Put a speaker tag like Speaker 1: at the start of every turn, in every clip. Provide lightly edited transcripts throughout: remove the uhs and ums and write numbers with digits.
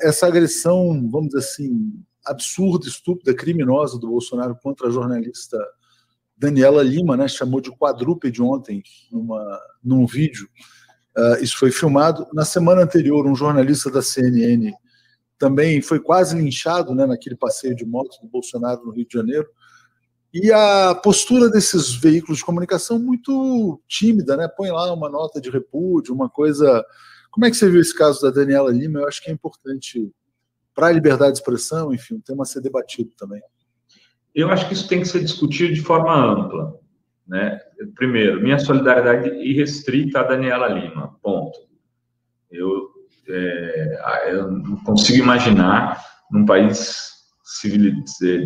Speaker 1: essa agressão, vamos dizer assim, absurda, estúpida, criminosa do Bolsonaro contra a jornalista Daniela Lima, né, chamou de quadrúpede ontem num vídeo. Isso foi filmado. Na semana anterior, um jornalista da CNN também foi quase linchado, né, naquele passeio de moto do Bolsonaro no Rio de Janeiro. E a postura desses veículos de comunicação muito tímida, né? Põe lá uma nota de repúdio, uma coisa... Como é que você viu esse caso da Daniela Lima? Eu acho que é importante para a liberdade de expressão, enfim, um tema a ser debatido também.
Speaker 2: Eu acho que isso tem que ser discutido de forma ampla, né? Primeiro, minha solidariedade irrestrita a Daniela Lima, ponto. Eu não consigo imaginar num país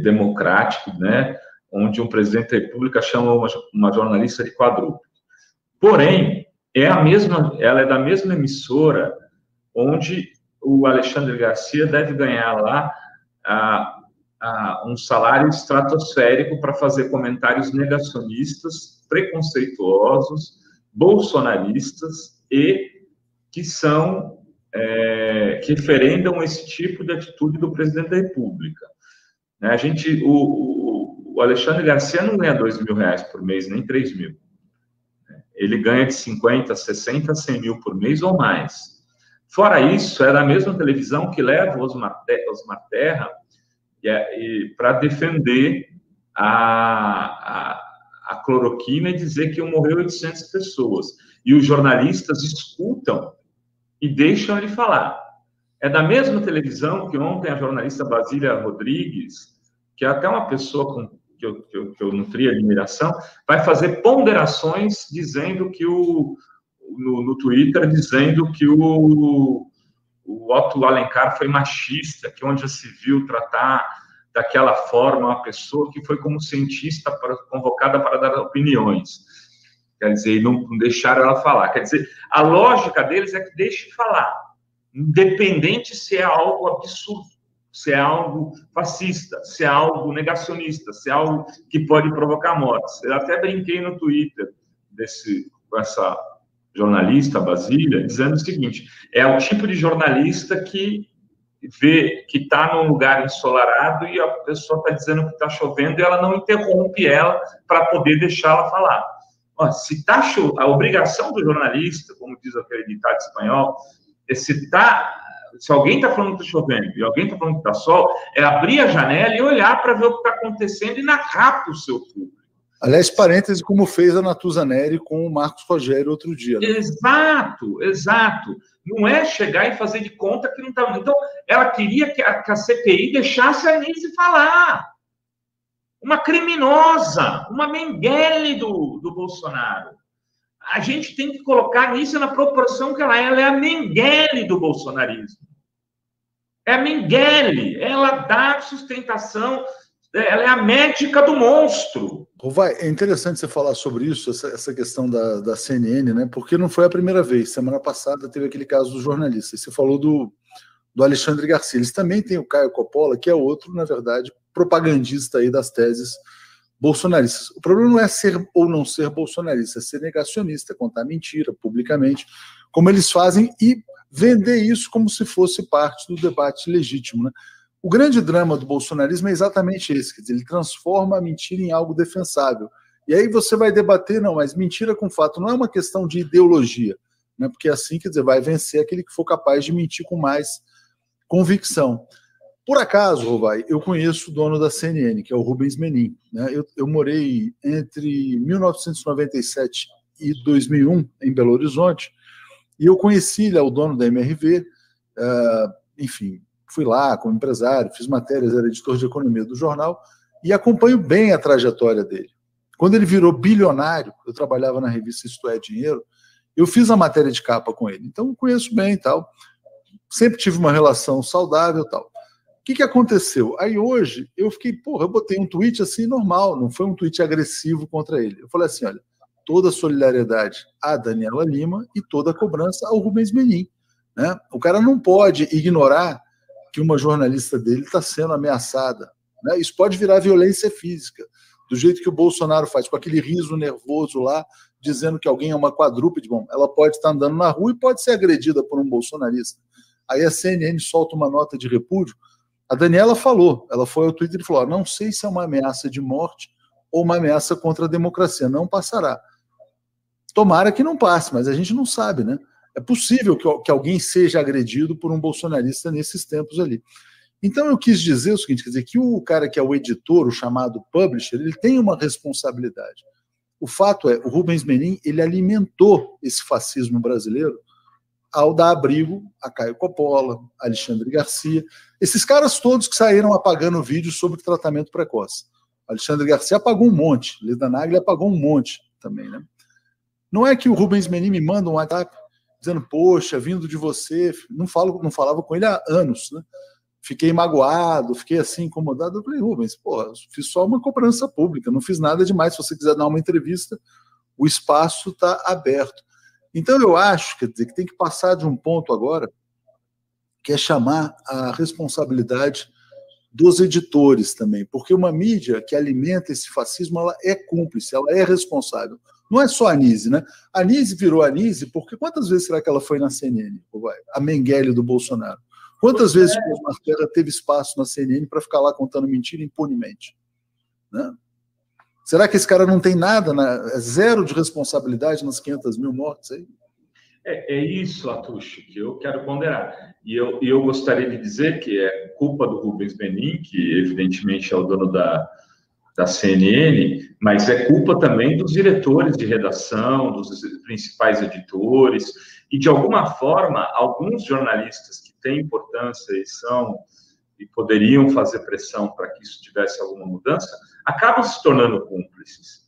Speaker 2: democrático, né, onde um presidente da República chama uma jornalista de quadrúpede. Porém, ela é da mesma emissora onde o Alexandre Garcia deve ganhar lá um salário estratosférico para fazer comentários negacionistas, preconceituosos, bolsonaristas e que que referendam esse tipo de atitude do presidente da República. O Alexandre Garcia não ganha R$2.000 por mês, nem 3 mil. Ele ganha de 50, 60, 100 mil por mês ou mais. Fora isso, é da mesma televisão que leva o Osmar Terra para defender a cloroquina e dizer que morreu 800 pessoas. E os jornalistas escutam e deixam ele falar. É da mesma televisão que ontem a jornalista Basília Rodrigues, que é até uma pessoa que eu nutri admiração, vai fazer ponderações dizendo que no Twitter, dizendo que o Otto Alencar foi machista, que onde já se viu tratar daquela forma uma pessoa que foi como cientista convocada para dar opiniões. Quer dizer, não deixaram ela falar. Quer dizer, a lógica deles é que deixe falar, independente se é algo absurdo, se é algo fascista, se é algo negacionista, se é algo que pode provocar mortes. Eu até brinquei no Twitter com essa jornalista, Basília, dizendo o seguinte: é o tipo de jornalista que vê que está num lugar ensolarado e a pessoa está dizendo que está chovendo e ela não interrompe ela para poder deixá-la falar. Se tá a obrigação do jornalista, como diz aquele ditado espanhol, se alguém está falando que está chovendo e alguém está falando que está sol, é abrir a janela e olhar para ver o que está acontecendo e narrar para o seu público.
Speaker 1: Aliás, parêntese, como fez a Natuza Neri com o Marcos Rogério outro dia. Né?
Speaker 2: Exato, exato. Não é chegar e fazer de conta que não está... Então, ela queria que a CPI deixasse a Anísio falar. Uma criminosa, uma Mengele do Bolsonaro. A gente tem que colocar a Anísio na proporção que ela é a Mengele do bolsonarismo. É a Mengele, ela dá sustentação, ela é a médica do monstro.
Speaker 1: Rovai, é interessante você falar sobre isso, essa questão da CNN, né? Porque não foi a primeira vez. Semana passada teve aquele caso do jornalista. Você falou do Alexandre Garcia. Eles também têm o Caio Coppola, que é outro, na verdade, propagandista aí das teses bolsonaristas. O problema não é ser ou não ser bolsonarista, é ser negacionista, contar mentira publicamente, como eles fazem, e vender isso como se fosse parte do debate legítimo, né? O grande drama do bolsonarismo é exatamente esse, quer dizer, ele transforma a mentira em algo defensável. E aí você vai debater, não, mas mentira com fato não é uma questão de ideologia, né? Porque assim, quer dizer, vai vencer aquele que for capaz de mentir com mais convicção. Por acaso, Rovai, eu conheço o dono da CNN, que é o Rubens Menin. Né? Eu morei entre 1997 e 2001 em Belo Horizonte, e eu conheci ele, o dono da MRV, enfim, fui lá como empresário, fiz matérias, era editor de economia do jornal, e acompanho bem a trajetória dele. Quando ele virou bilionário, eu trabalhava na revista Isto é Dinheiro, eu fiz a matéria de capa com ele, então conheço bem e tal, sempre tive uma relação saudável e tal. O que aconteceu? Aí hoje eu fiquei, eu botei um tweet assim normal, não foi um tweet agressivo contra ele. Eu falei assim, olha, toda a solidariedade à Daniela Lima e toda a cobrança ao Rubens Menin. Né? O cara não pode ignorar que uma jornalista dele está sendo ameaçada. Né? Isso pode virar violência física, do jeito que o Bolsonaro faz, com aquele riso nervoso lá, dizendo que alguém é uma quadrúpede. Bom, ela pode estar andando na rua e pode ser agredida por um bolsonarista. Aí a CNN solta uma nota de repúdio. A Daniela falou, ela foi ao Twitter e falou, não sei se é uma ameaça de morte ou uma ameaça contra a democracia, não passará. Tomara que não passe, mas a gente não sabe, né? É possível que alguém seja agredido por um bolsonarista nesses tempos ali. Então eu quis dizer o seguinte, quer dizer, que o cara que é o editor, o chamado publisher, ele tem uma responsabilidade. O fato é, o Rubens Menin, ele alimentou esse fascismo brasileiro ao dar abrigo a Caio Coppola, Alexandre Garcia, esses caras todos que saíram apagando vídeos sobre tratamento precoce. Alexandre Garcia apagou um monte, Leda Nagli apagou um monte também, né? Não é que o Rubens Menin me manda um WhatsApp dizendo, poxa, vindo de você, não falava com ele há anos, né? Fiquei magoado, fiquei assim, incomodado. Eu falei, Rubens, pô, fiz só uma cobrança pública, não fiz nada demais. Se você quiser dar uma entrevista, o espaço está aberto. Então, eu acho, quer dizer, que tem que passar de um ponto agora, que é chamar a responsabilidade dos editores também, porque uma mídia que alimenta esse fascismo, ela é cúmplice, ela é responsável. Não é só a Anísio, né? A Anísio virou Anísio porque quantas vezes será que ela foi na CNN? A Mengele do Bolsonaro. Quantas vezes o Osmar Terra teve espaço na CNN para ficar lá contando mentira impunemente? Né? Será que esse cara não tem nada, zero de responsabilidade nas 500 mil mortes aí?
Speaker 2: É isso, Atucho, que eu quero ponderar. E eu gostaria de dizer que é culpa do Rubens Menin, que evidentemente é o dono da CNN, mas é culpa também dos diretores de redação, dos principais editores, e de alguma forma, alguns jornalistas que têm importância e poderiam fazer pressão para que isso tivesse alguma mudança, acabam se tornando cúmplices.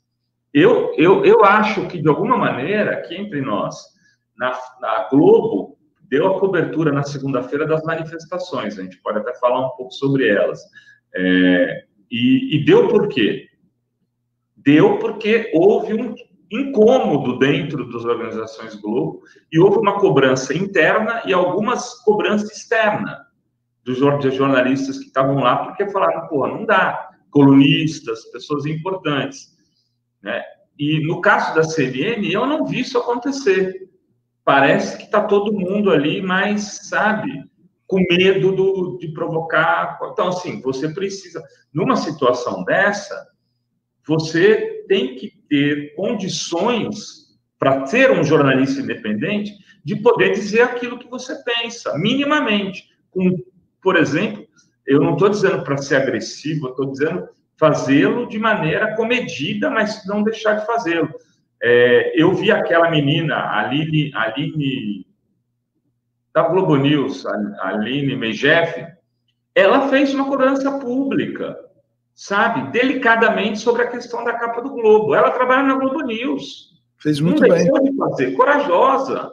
Speaker 2: Eu acho que, de alguma maneira, aqui entre nós, na Globo, deu a cobertura na segunda-feira das manifestações, a gente pode até falar um pouco sobre elas. E deu por quê? Deu porque houve um incômodo dentro das organizações Globo e houve uma cobrança interna e algumas cobranças externas dos jornalistas que estavam lá, porque falaram, pô, não dá, colunistas, pessoas importantes, né? E no caso da CNN, eu não vi isso acontecer. Parece que está todo mundo ali, mas, sabe, com medo de provocar. Então, assim, você precisa, numa situação dessa, você tem que ter condições para ser um jornalista independente de poder dizer aquilo que você pensa, minimamente. Por exemplo, eu não estou dizendo para ser agressivo, eu estou dizendo fazê-lo de maneira comedida, mas não deixar de fazê-lo. Eu vi aquela menina, Aline da Globo News, Aline Mejeff, ela fez uma cobrança pública, sabe, delicadamente sobre a questão da capa do Globo. Ela trabalha na Globo News.
Speaker 1: Fez muito bem.
Speaker 2: Não deixou de fazer, corajosa.